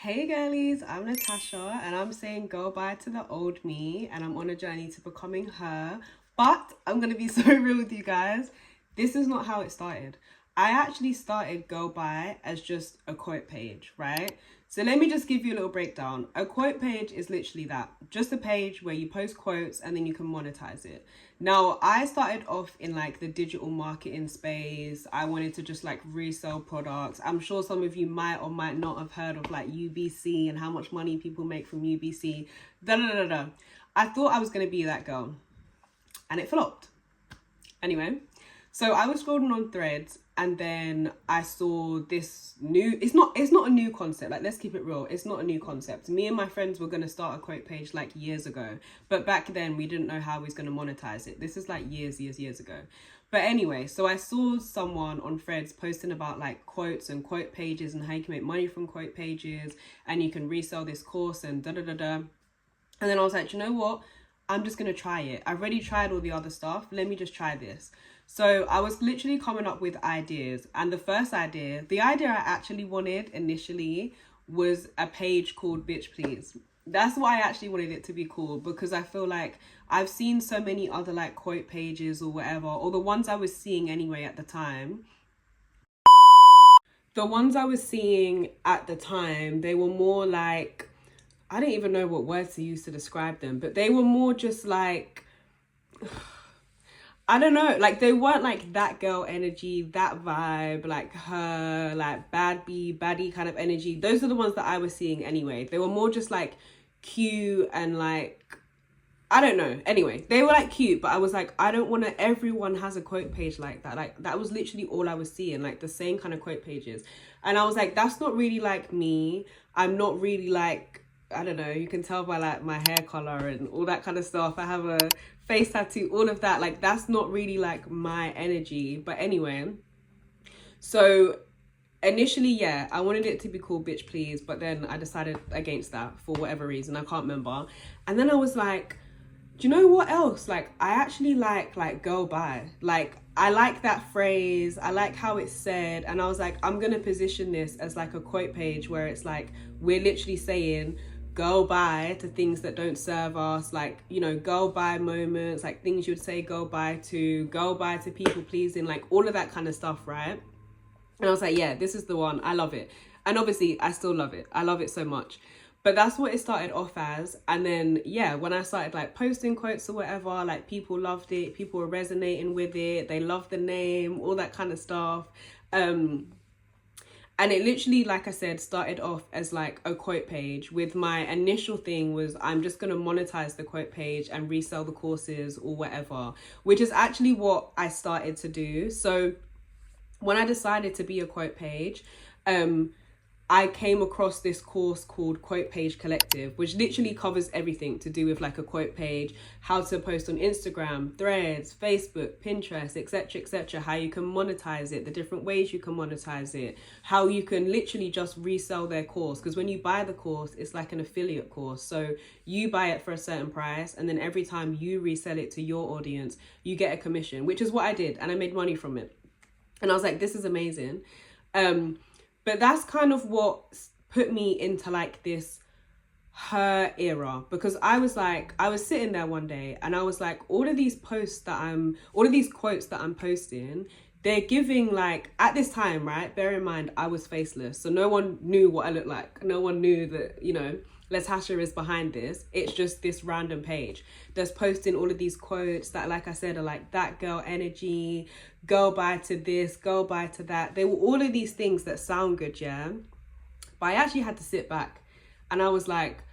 Hey girlies, I'm Natasha and I'm saying go bye to the old me and I'm on a journey to becoming her. But I'm going to be so real with you guys. This is not how it started. I actually started Go By as just a quote page, right? So let me just give you a little breakdown. A quote page is literally that, just a page where you post quotes and then you can monetize it. Now, I started off in like the digital marketing space. I wanted to just like resell products. I'm sure some of you might or might not have heard of like UBC and how much money people make from UBC. Da da da da. I thought I was going to be that girl and it flopped. Anyway, so I was scrolling on Threads and then I saw this new, it's not a new concept. Like, let's keep it real. It's not a new concept. Me and my friends were going to start a quote page like years ago. But back then we didn't know how we was going to monetize it. This is like years ago. But anyway, so I saw someone on Threads posting about like quotes and quote pages and how you can make money from quote pages and you can resell this course and da da da da. And then I was like, you know what? I'm just going to try it. I've already tried all the other stuff. Let me just try this. So I was literally coming up with ideas. And the first idea, the idea I actually wanted initially was a page called Bitch Please. That's why I actually wanted it to be called, because I feel like I've seen so many other like quote pages or whatever, or the ones I was seeing anyway at the time. The ones I was seeing at the time, they were more like, I don't even know what words to use to describe them, but they were more just like, I don't know, like they weren't like that girl energy, that vibe, like her, like baddie kind of energy. Those are the ones that I was seeing anyway. They were more just like cute and like, I don't know. Anyway, they were like cute, but I was like, I don't want to, everyone has a quote page like that. Like that was literally all I was seeing, like the same kind of quote pages. And I was like, that's not really like me. I'm not really like, I don't know, you can tell by like my hair color and all that kind of stuff. I have a face tattoo, all of that. Like that's not really like my energy. But anyway, so initially, yeah, I wanted it to be called Bitch Please, but then I decided against that for whatever reason. I can't remember. And then I was like, do you know what else? Like I actually like Go By. Like I like that phrase. I like how it's said. And I was like, I'm going to position this as like a quote page where it's like, we're literally saying, go by to things that don't serve us, like, you know, go by moments, like things you'd say go by to people pleasing, like all of that kind of stuff, right? And I was like, yeah, this is the one. I love it. And obviously I still love it. I love it so much. But that's what it started off as. And then, yeah, when I started like posting quotes or whatever, like people loved it. People were resonating with it. They loved the name, all that kind of stuff. And it literally, like I said, started off as like a quote page with my initial thing was I'm just going to monetize the quote page and resell the courses or whatever, which is actually what I started to do. So when I decided to be a quote page, I came across this course called Quote Page Collective, which literally covers everything to do with like a quote page, how to post on Instagram, Threads, Facebook, Pinterest, etc., how you can monetize it, the different ways you can monetize it, how you can literally just resell their course. Because when you buy the course, it's like an affiliate course. So you buy it for a certain price, and then every time you resell it to your audience, you get a commission, which is what I did. And I made money from it. And I was like, this is amazing. But that's kind of what put me into like this her era, because I was sitting there one day and I was like, all of these quotes that I'm posting, they're giving like, at this time, right? Bear in mind, I was faceless. So no one knew what I looked like. No one knew that, you know, Latasha is behind this. It's just this random page that's posting all of these quotes that, like I said, are like that girl energy, go by to this, go by to that. They were all of these things that sound good, yeah? But I actually had to sit back and I was like,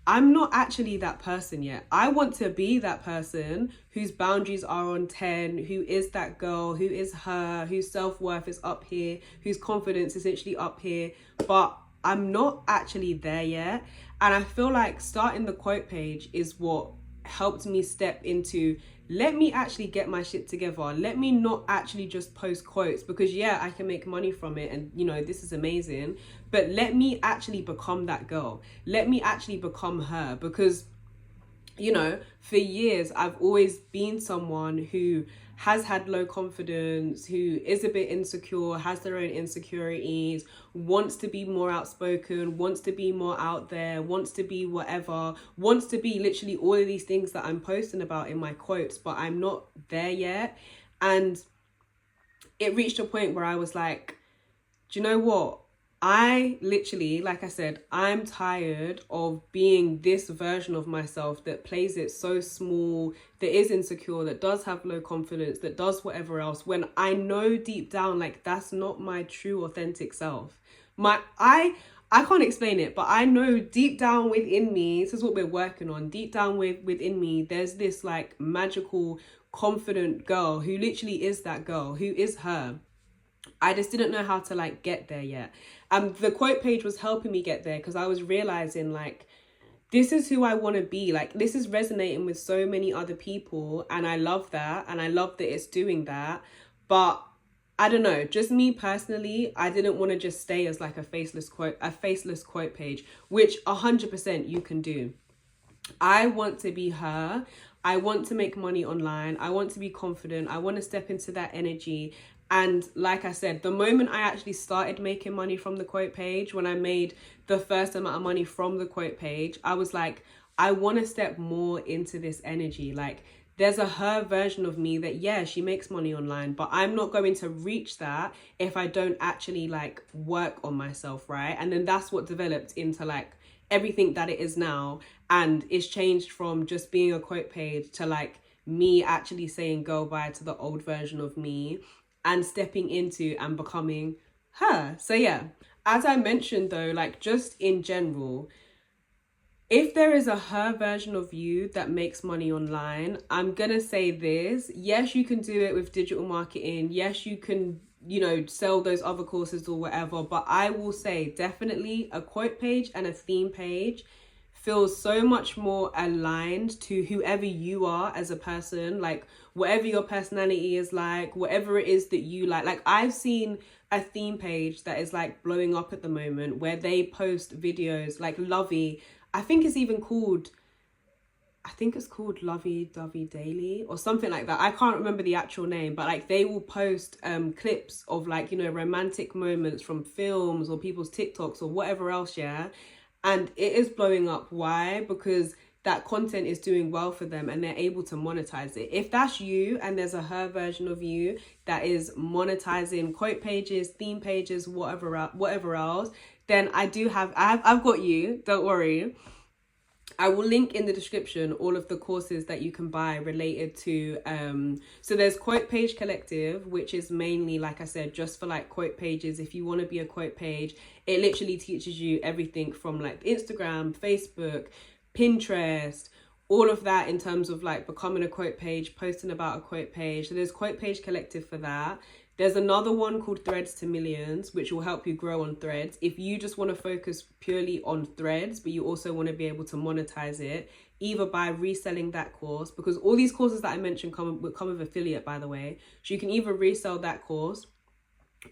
I'm not actually that person yet. I want to be that person whose boundaries are on 10, who is that girl, who is her, whose self-worth is up here, whose confidence is actually up here. But I'm not actually there yet. And I feel like starting the quote page is what helped me step into, let me actually get my shit together. Let me not actually just post quotes, because yeah, I can make money from it and, you know, this is amazing. But let me actually become that girl. Let me actually become her, because you know, for years, I've always been someone who has had low confidence, who is a bit insecure, has their own insecurities, wants to be more outspoken, wants to be more out there, wants to be whatever, wants to be literally all of these things that I'm posting about in my quotes, but I'm not there yet. And it reached a point where I was like, do you know what? I literally, like I said, I'm tired of being this version of myself that plays it so small, that is insecure, that does have low confidence, that does whatever else, when I know deep down, like, that's not my true authentic self. I can't explain it, but I know deep down within me, this is what we're working on, deep down within me, there's this like magical, confident girl who literally is that girl, who is her. I just didn't know how to like get there yet. The quote page was helping me get there because I was realizing like, this is who I want to be. Like, this is resonating with so many other people, and I love that, and I love that it's doing that. But I don't know, just me personally, I didn't want to just stay as like a faceless quote page, which 100% you can do. I want to be her. I want to make money online. I want to be confident. I want to step into that energy. And like I said, the moment I actually started making money from the quote page, when I made the first amount of money from the quote page, I was like, I want to step more into this energy. Like, there's a her version of me that, yeah, she makes money online, but I'm not going to reach that if I don't actually like work on myself, right? And then that's what developed into like everything that it is now. And it's changed from just being a quote page to like me actually saying go bye to the old version of me and stepping into and becoming her. So yeah, as I mentioned though, like just in general, if there is a her version of you that makes money online, I'm gonna say this. Yes, you can do it with digital marketing. Yes, you can, you know, sell those other courses or whatever. But I will say definitely a quote page and a theme page feels so much more aligned to whoever you are as a person, like whatever your personality is, like whatever it is that you like. Like, I've seen a theme page that is like blowing up at the moment where they post videos like Lovey. I think it's called Lovey Dovey Daily or something like that. I can't remember the actual name, but like they will post clips of like, you know, romantic moments from films or people's TikToks or whatever else, yeah. And it is blowing up. Why? Because that content is doing well for them and they're able to monetize it. If that's you and there's a her version of you that is monetizing quote pages, theme pages, whatever else, then I've got you. Don't worry. I will link in the description all of the courses that you can buy related to so there's Quote Page Collective, which is mainly, like I said, just for like quote pages. If you want to be a quote page, it literally teaches you everything from like Instagram, Facebook, Pinterest, all of that in terms of like becoming a quote page, posting about a quote page. So there's Quote Page Collective for that. There's another one called Threads to Millions, which will help you grow on Threads. If you just want to focus purely on Threads, but you also want to be able to monetize it, either by reselling that course, because all these courses that I mentioned come with affiliate, by the way. So you can either resell that course,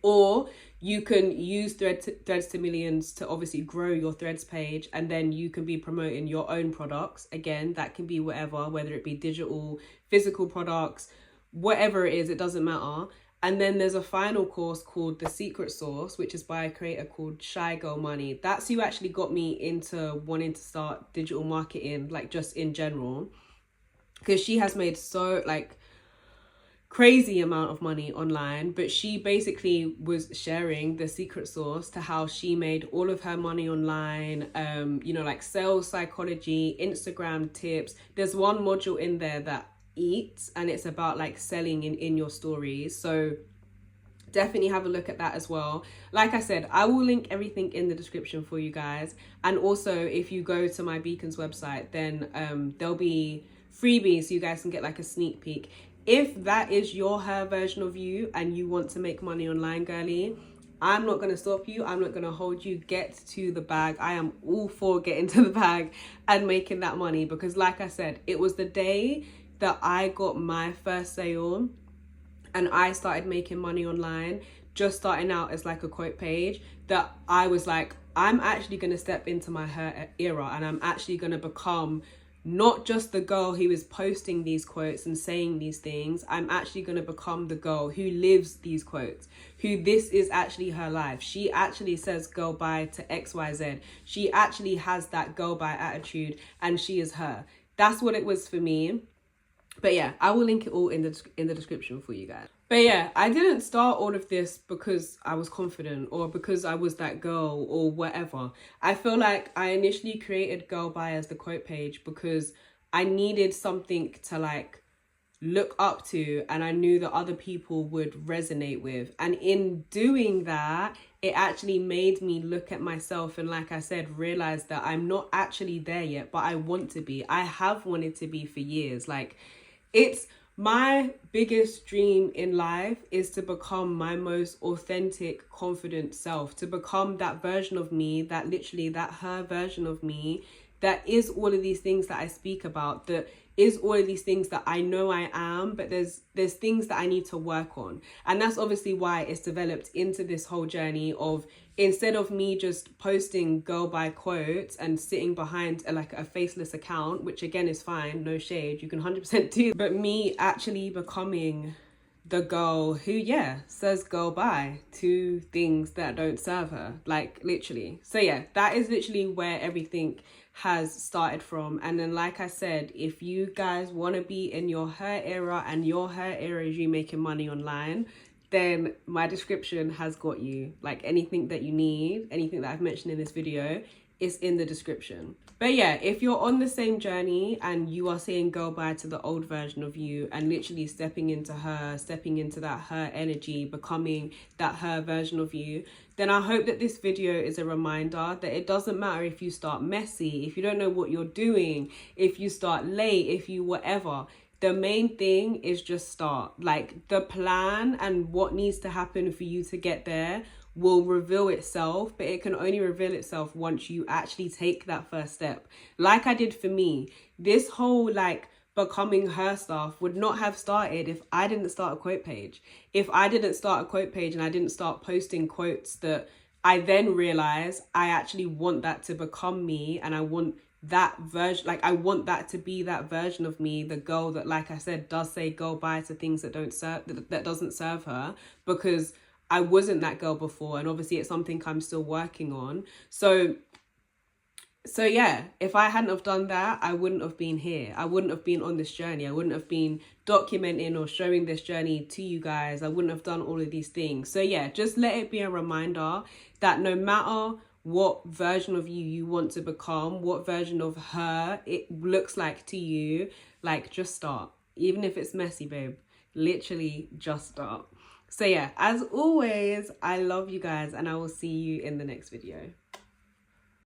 or you can use Threads to Millions to obviously grow your Threads page, and then you can be promoting your own products. Again, that can be whatever, whether it be digital, physical products, whatever it is, it doesn't matter. And then there's a final course called The Secret Sauce, which is by a creator called Shy Girl Money. That's who actually got me into wanting to start digital marketing, like just in general, because she has made so like crazy amount of money online. But she basically was sharing the secret sauce to how she made all of her money online, you know, like sales psychology, Instagram tips. There's one module in there that eats, and it's about like selling in your stories. So definitely have a look at that as well. Like I said, I will link everything in the description for you guys. And also if you go to my Beacons website, then there'll be freebies so you guys can get like a sneak peek. If that is your her version of you and you want to make money online, girly, I'm not going to stop you. I'm not going to hold you. Get to the bag. I am all for getting to the bag and making that money, because like I said, it was the day that I got my first sale and I started making money online, just starting out as like a quote page, that I was like, I'm actually going to step into my her era and I'm actually going to become not just the girl who is posting these quotes and saying these things. I'm actually going to become the girl who lives these quotes, who this is actually her life. She actually says girl bye to XYZ. She actually has that girl bye attitude, and she is her. That's what it was for me. But yeah, I will link it all in the description for you guys. But yeah, I didn't start all of this because I was confident or because I was that girl or whatever. I feel like I initially created Girl Bye as the quote page because I needed something to like look up to, and I knew that other people would resonate with. And in doing that, it actually made me look at myself and, like I said, realize that I'm not actually there yet, but I want to be. I have wanted to be for years. Like, it's my biggest dream in life is to become my most authentic, confident self, to become that version of me, that literally that her version of me, that is all of these things that I speak about, that is all of these things that I know I am, but there's things that I need to work on. And that's obviously why it's developed into this whole journey of, instead of me just posting girl bye quotes and sitting behind a faceless account, which again is fine, no shade, you can 100% do, but me actually becoming the girl who, yeah, says girl bye to things that don't serve her, like literally. So yeah, that is literally where everything has started from. And then, like I said, if you guys want to be in your her era, and your her era is you making money online, then my description has got you. Like, anything that you need, anything that I've mentioned in this video, is in the description. But yeah, if you're on the same journey and you are saying girl bye to the old version of you and literally stepping into that her energy, becoming that her version of you, then I hope that this video is a reminder that it doesn't matter if you start messy, if you don't know what you're doing, if you start late, if you whatever. The main thing is just start. Like, the plan and what needs to happen for you to get there will reveal itself, but it can only reveal itself once you actually take that first step. Like I did for me, this whole like becoming her stuff would not have started if I didn't start a quote page. If I didn't start a quote page and I didn't start posting quotes that I then realized I actually want that to become me, and I want that version, like I want that to be that version of me, the girl that, like I said, does say girl bye to things that don't serve, that doesn't serve her, because I wasn't that girl before, and obviously it's something I'm still working on. So yeah, if I hadn't have done that, I wouldn't have been here. I wouldn't have been on this journey. I wouldn't have been documenting or showing this journey to you guys. I wouldn't have done all of these things. So yeah, just let it be a reminder that no matter what version of you want to become, what version of her it looks like to you, like, just start. Even if it's messy, babe, literally just start. So yeah, as always, I love you guys, and I will see you in the next video.